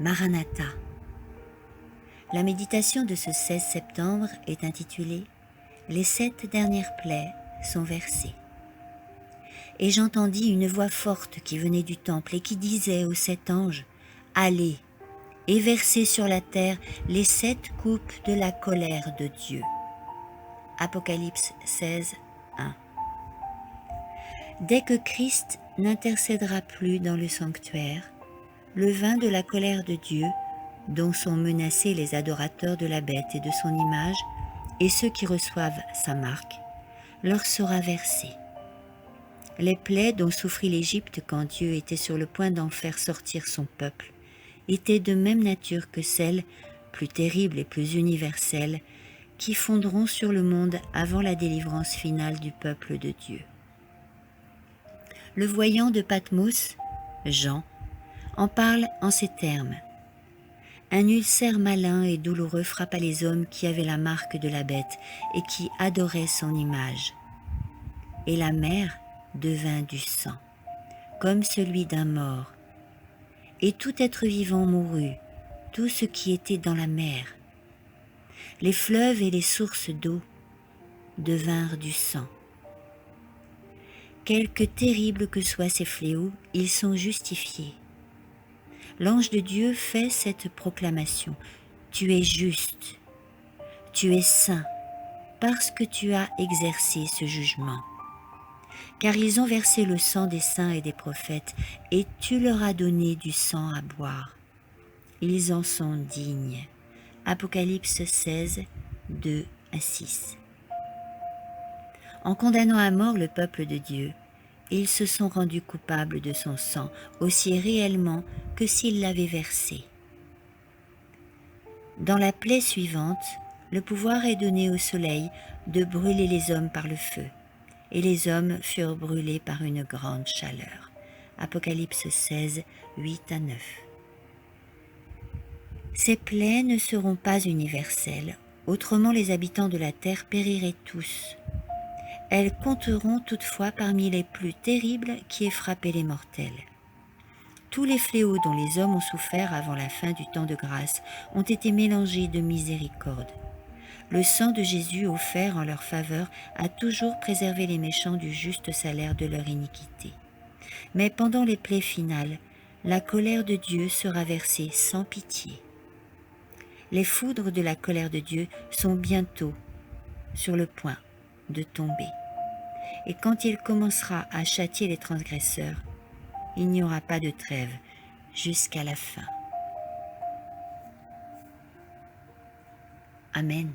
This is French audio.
Maranatha. La méditation de ce 16 septembre est intitulée « Les 7 dernières plaies sont versées ». Et j'entendis une voix forte qui venait du temple et qui disait aux 7 anges « Allez et versez sur la terre les 7 coupes de la colère de Dieu ». Apocalypse 16, 1. Dès que Christ n'intercédera plus dans le sanctuaire, le vin de la colère de Dieu, dont sont menacés les adorateurs de la bête et de son image, et ceux qui reçoivent sa marque, leur sera versé. Les plaies dont souffrit l'Égypte quand Dieu était sur le point d'en faire sortir son peuple étaient de même nature que celles, plus terribles et plus universelles, qui fondront sur le monde avant la délivrance finale du peuple de Dieu. Le voyant de Patmos, Jean, en parle en ces termes. Un ulcère malin et douloureux frappa les hommes qui avaient la marque de la bête et qui adoraient son image. Et la mer devint du sang, comme celui d'un mort. Et tout être vivant mourut, tout ce qui était dans la mer. Les fleuves et les sources d'eau devinrent du sang. Quelque terribles que soient ces fléaux, ils sont justifiés. L'ange de Dieu fait cette proclamation. Tu es juste, tu es saint, parce que tu as exercé ce jugement. Car ils ont versé le sang des saints et des prophètes, et tu leur as donné du sang à boire. Ils en sont dignes. Apocalypse 16, 2 à 6. En condamnant à mort le peuple de Dieu, ils se sont rendus coupables de son sang, aussi réellement que s'ils l'avaient versé. Dans la plaie suivante, le pouvoir est donné au soleil de brûler les hommes par le feu, et les hommes furent brûlés par une grande chaleur. Apocalypse 16, 8 à 9. Ces plaies ne seront pas universelles, autrement les habitants de la terre périraient tous. Elles compteront toutefois parmi les plus terribles qui aient frappé les mortels. Tous les fléaux dont les hommes ont souffert avant la fin du temps de grâce ont été mélangés de miséricorde. Le sang de Jésus offert en leur faveur a toujours préservé les méchants du juste salaire de leur iniquité. Mais pendant les plaies finales, la colère de Dieu sera versée sans pitié. Les foudres de la colère de Dieu sont bientôt sur le point de tomber. Et quand il commencera à châtier les transgresseurs, il n'y aura pas de trêve jusqu'à la fin. Amen.